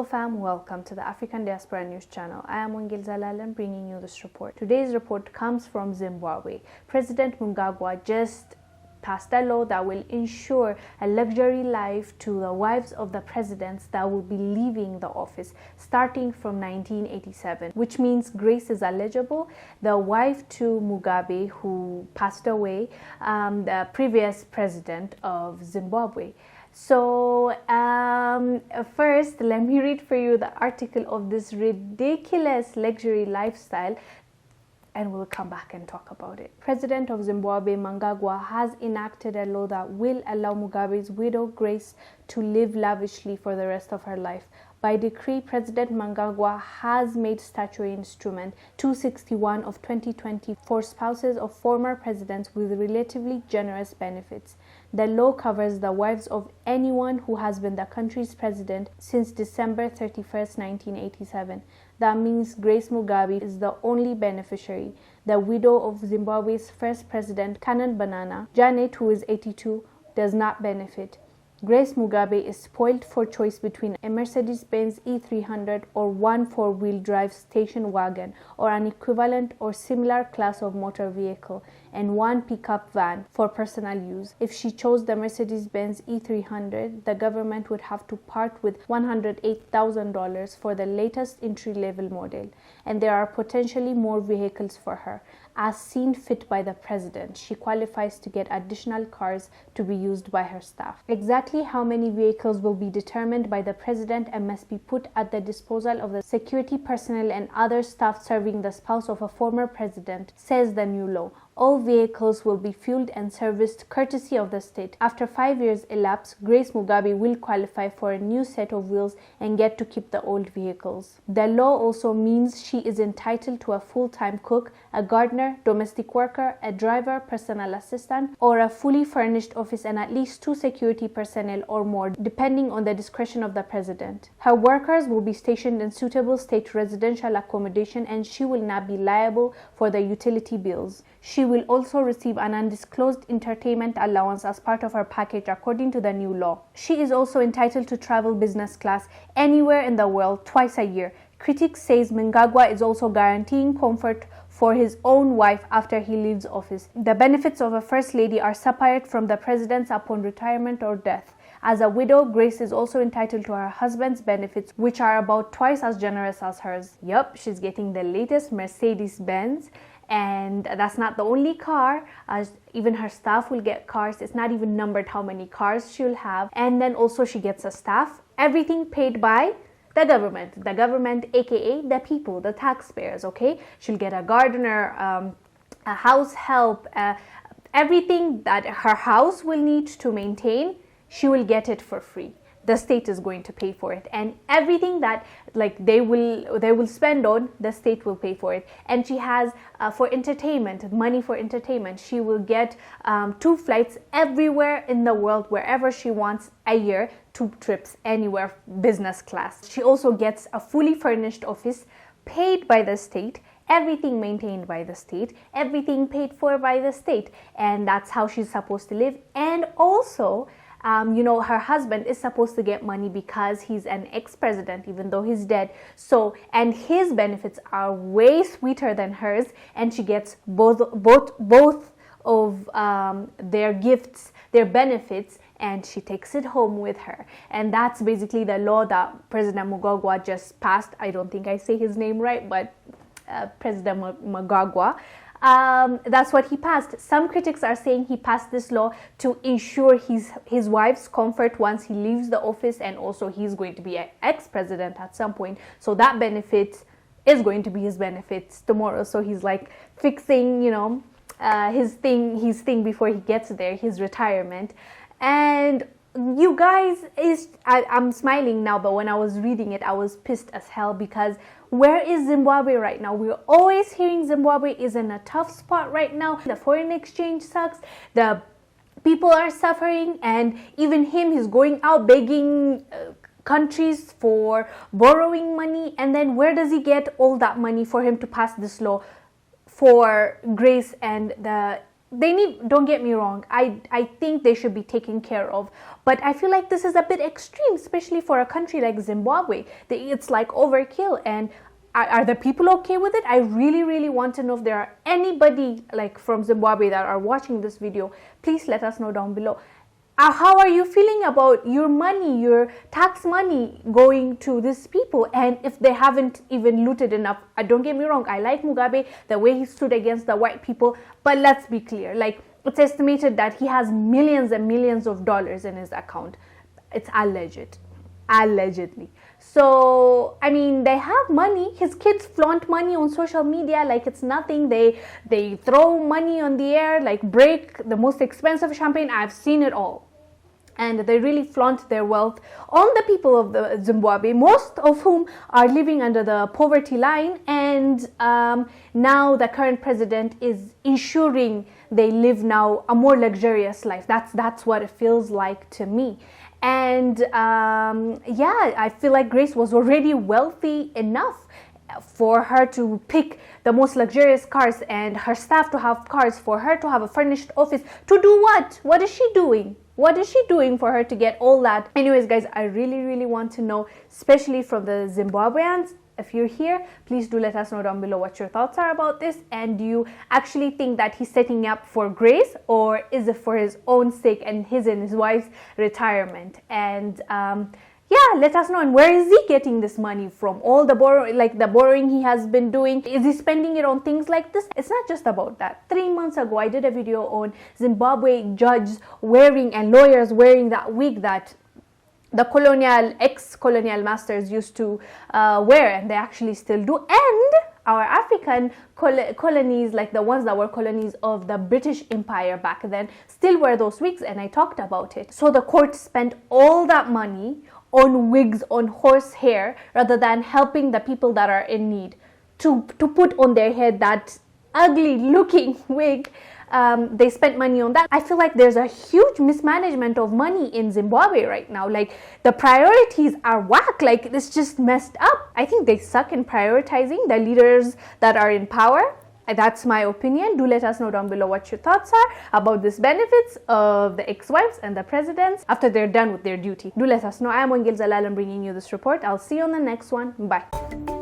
Hello fam, welcome to the African Diaspora News Channel. I am Wongel Zelalem bringing you this report. Today's report comes from Zimbabwe. President Mnangagwa just passed a law that will ensure a luxury life to the wives of the presidents that will be leaving the office starting from 1987, which means Grace is eligible. The wife to Mugabe, who passed away, the previous president of Zimbabwe. So first, let me read for you the article of this ridiculous luxury lifestyle, and we'll come back and talk about it. President of Zimbabwe, Mnangagwa, has enacted a law that will allow Mugabe's widow, Grace, to live lavishly for the rest of her life. By decree, President Mnangagwa has made statutory instrument 261 of 2020 for spouses of former presidents with relatively generous benefits. The law covers the wives of anyone who has been the country's president since December 31st, 1987. That means Grace Mugabe is the only beneficiary. The widow of Zimbabwe's first president, Canon Banana, Janet, who is 82, does not benefit. Grace Mugabe is spoiled for choice between a Mercedes-Benz E300 or one four-wheel drive station wagon or an equivalent or similar class of motor vehicle and one pickup van for personal use. If she chose the Mercedes-Benz E300, the government would have to part with $108,000 for the latest entry-level model, and there are potentially more vehicles for her. As seen fit by the president, she qualifies to get additional cars to be used by her staff. Exactly how many vehicles will be determined by the president and must be put at the disposal of the security personnel and other staff serving the spouse of a former president, says the new law. All vehicles will be fueled and serviced courtesy of the state. After 5 years elapse, Grace Mugabe will qualify for a new set of wheels and get to keep the old vehicles. The law also means she is entitled to a full-time cook, a gardener, domestic worker, a driver, personal assistant, or a fully furnished office and at least 2 security personnel or more, depending on the discretion of the president. Her workers will be stationed in suitable state residential accommodation and she will not be liable for the utility bills. She will also receive an undisclosed entertainment allowance as part of her package according to the new law. She is also entitled to travel business class anywhere in the world twice a year. Critics say Mnangagwa is also guaranteeing comfort for his own wife after he leaves office. The benefits of a first lady are separate from the president's upon retirement or death. As a widow, Grace is also entitled to her husband's benefits, which are about twice as generous as hers. Yup, she's getting the latest Mercedes-Benz. And that's not the only car, even her staff will get cars. It's not even numbered how many cars she'll have. And then also she gets a staff, everything paid by the government, aka the people, the taxpayers, okay? She'll get a gardener, a house help, everything that her house will need to maintain, she will get it for free. The state is going to pay for it, and everything that they will spend on, the state will pay for it. And she has for entertainment, money for entertainment. She will get 2 flights everywhere in the world, wherever she wants a year, 2 trips anywhere, business class. She also gets a fully furnished office paid by the state, everything maintained by the state, everything paid for by the state, and that's how she's supposed to live. And also her husband is supposed to get money because he's an ex-president, even though he's dead. So, and his benefits are way sweeter than hers, and she gets both of their gifts, their benefits, and she takes it home with her. And that's basically the law that President Mnangagwa just passed. I don't think I say his name right, but President Mnangagwa. That's what he passed. Some critics are saying he passed this law to ensure his wife's comfort once he leaves the office, and also he's going to be an ex-president at some point, so that benefit is going to be his benefits tomorrow. So he's like fixing his thing before he gets there, his retirement. And you guys, I'm smiling now, but when I was reading it I was pissed as hell, because where is Zimbabwe right now? We're always hearing Zimbabwe is in a tough spot right now. The foreign exchange sucks, the people are suffering, and even he's going out begging countries for borrowing money. And then where does he get all that money for him to pass this law for Grace and the they need, don't get me wrong, I think they should be taken care of, but I feel like this is a bit extreme, especially for a country like Zimbabwe. It's like overkill. And are the people okay with it? I really want to know if there are anybody like from Zimbabwe that are watching this video. Please let us know down below. How are you feeling about your money, your tax money going to these people, and if they haven't even looted enough? Don't get me wrong, I like Mugabe, the way he stood against the white people, but let's be clear, like, it's estimated that he has millions and millions of dollars in his account. It's allegedly. So, I mean, they have money. His kids flaunt money on social media like it's nothing. They throw money on the air, like break the most expensive champagne. I've seen it all. And they really flaunt their wealth on the people of the Zimbabwe, most of whom are living under the poverty line. And now the current president is ensuring they live now a more luxurious life. That's what it feels like to me. And yeah, I feel like Grace was already wealthy enough for her to pick the most luxurious cars and her staff to have cars, for her to have a furnished office. To do what? What is she doing? What is she doing for her to get all that? Anyways, guys, I really want to know, especially from the Zimbabweans. If you're here, please do let us know down below what your thoughts are about this. And do you actually think that he's setting up for Grace, or is it for his own sake and his wife's retirement? And yeah, let us know. And where is he getting this money from? All the borrowing he has been doing, is he spending it on things like this? It's not just about that. 3 months ago, I did a video on Zimbabwe judges wearing and lawyers wearing that wig that the ex-colonial masters used to wear, and they actually still do. And our African colonies, like the ones that were colonies of the British Empire back then, still wear those wigs, and I talked about it. So the court spent all that money on wigs, on horse hair, rather than helping the people that are in need to put on their head that ugly looking wig. They spent money on that. I feel like there's a huge mismanagement of money in Zimbabwe right now. Like, the priorities are whack. Like, it's just messed up. I think they suck in prioritizing the leaders that are in power. That's my opinion. Do let us know down below what your thoughts are about this benefits of the ex-wives and the presidents after they're done with their duty. Do let us know. I am Wongel Zelalem bringing you this report. I'll see you on the next one. Bye.